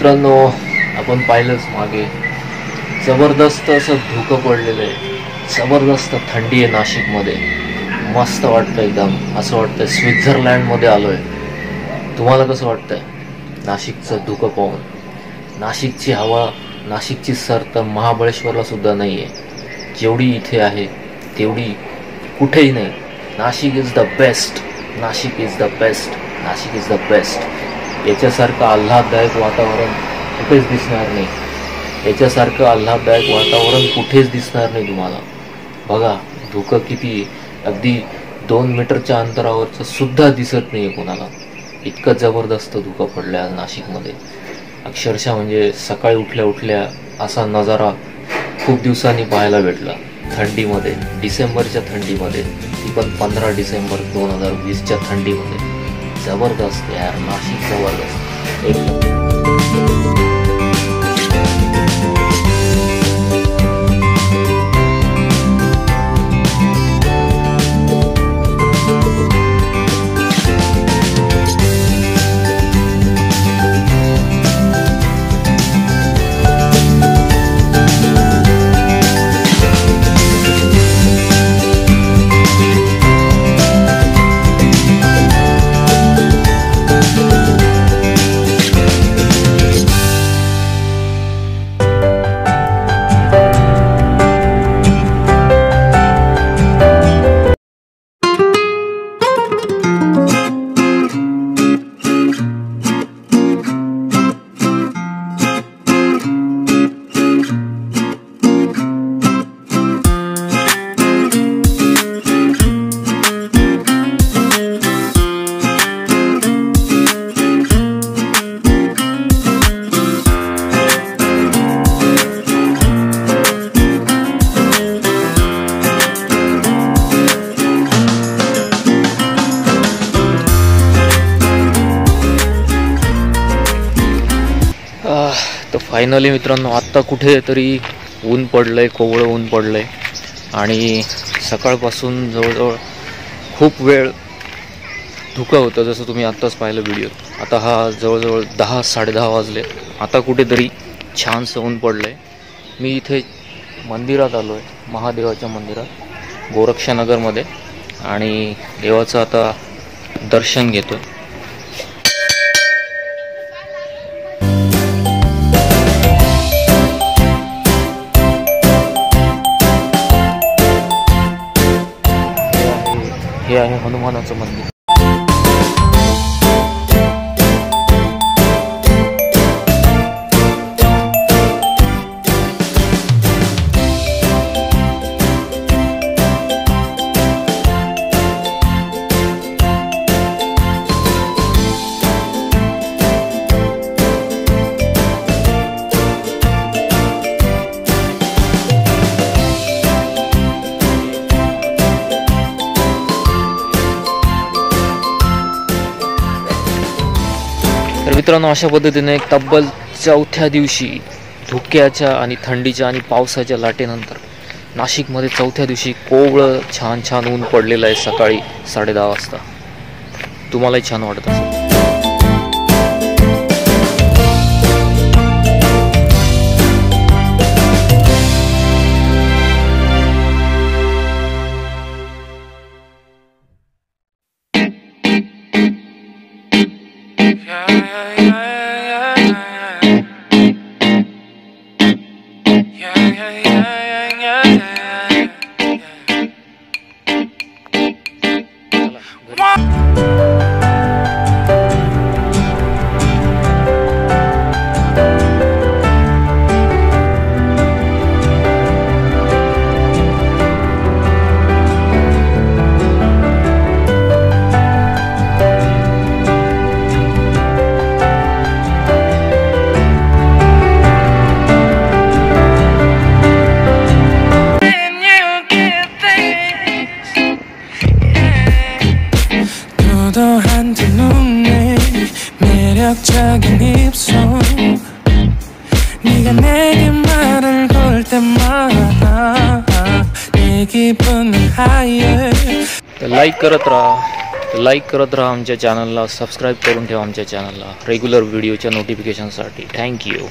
मित्रांनो, आपण पाहिलंच मागे जबरदस्त असं धुकं पडलेलं आहे, जबरदस्त थंडी आहे नाशिकमध्ये. मस्त वाटतं, एकदम असं वाटतं स्वित्झर्लंडमध्ये आलो आहे. तुम्हाला कसं वाटतंय नाशिकचं धुकं पाहून? नाशिकची हवा, नाशिकची सर तर महाबळेश्वरला सुद्धा नाही आहे. जेवढी इथे आहे तेवढी कुठेही नाही. Nashik is the best, Nashik is the best, Nashik is the best. याच्यासारखं आल्हाददायक वातावरण कुठेच दिसणार नाही. याच्यासारखं आल्हाददायक वातावरण कुठेच दिसणार नाही तुम्हाला. बघा धुकं किती, अगदी 2 मीटरच्या अंतरावरचं सुद्धा दिसत नाही आहे कोणाला. इतकं जबरदस्त धुकं पडलं आहे नाशिकमध्ये. अक्षरशः म्हणजे सकाळी उठल्या उठल्या असा नजारा खूप दिवसांनी पाहायला भेटला. थंडीमध्ये, डिसेंबरच्या थंडीमध्ये, ती पण 15 डिसेंबर 2020च्या थंडीमध्ये. जबरदस्त यार, नाशिक जबरदस्त एकदम. तर फायनली मित्रांनो, आत्ता कुठेतरी ऊन पडलंय, कोवळं ऊन पडलंय. आणि सकाळपासून जवळजवळ खूप वेळ धुकं होतं, जसं तुम्ही आत्ताच पाहिलं व्हिडिओ. आता हा जवळजवळ 10-10:30 वाजले. आता कुठेतरी छानसं ऊन पडलंय. मी इथे मंदिरात आलो आहे, महादेवाच्या मंदिरात गोरक्षनगरमध्ये, आणि देवाचं आता दर्शन घेतो. हे आहे हनुमानाचं मंदिर. तर मित्रांनो, अशा पद्धतीने तब्बल 4थ्या दिवशी धुक्याच्या आणि थंडीच्या आणि पावसाच्या लाटेनंतर नाशिकमध्ये 4थ्या दिवशी कोवळं छान ऊन पडलेलं आहे सकाळी 10:30 वाजता. तुम्हालाही छान वाटत असेल. 매력적인 입술 네가 내게 말을 걸 때마다 내 기분은 higher. लाईक करत राहा, लाईक करत राहा आमच्या चॅनलला, सबस्क्राईब करून ठेवा आमच्या चॅनलला रेग्युलर व्हिडिओच्या नोटिफिकेशनसाठी. थँक्यू.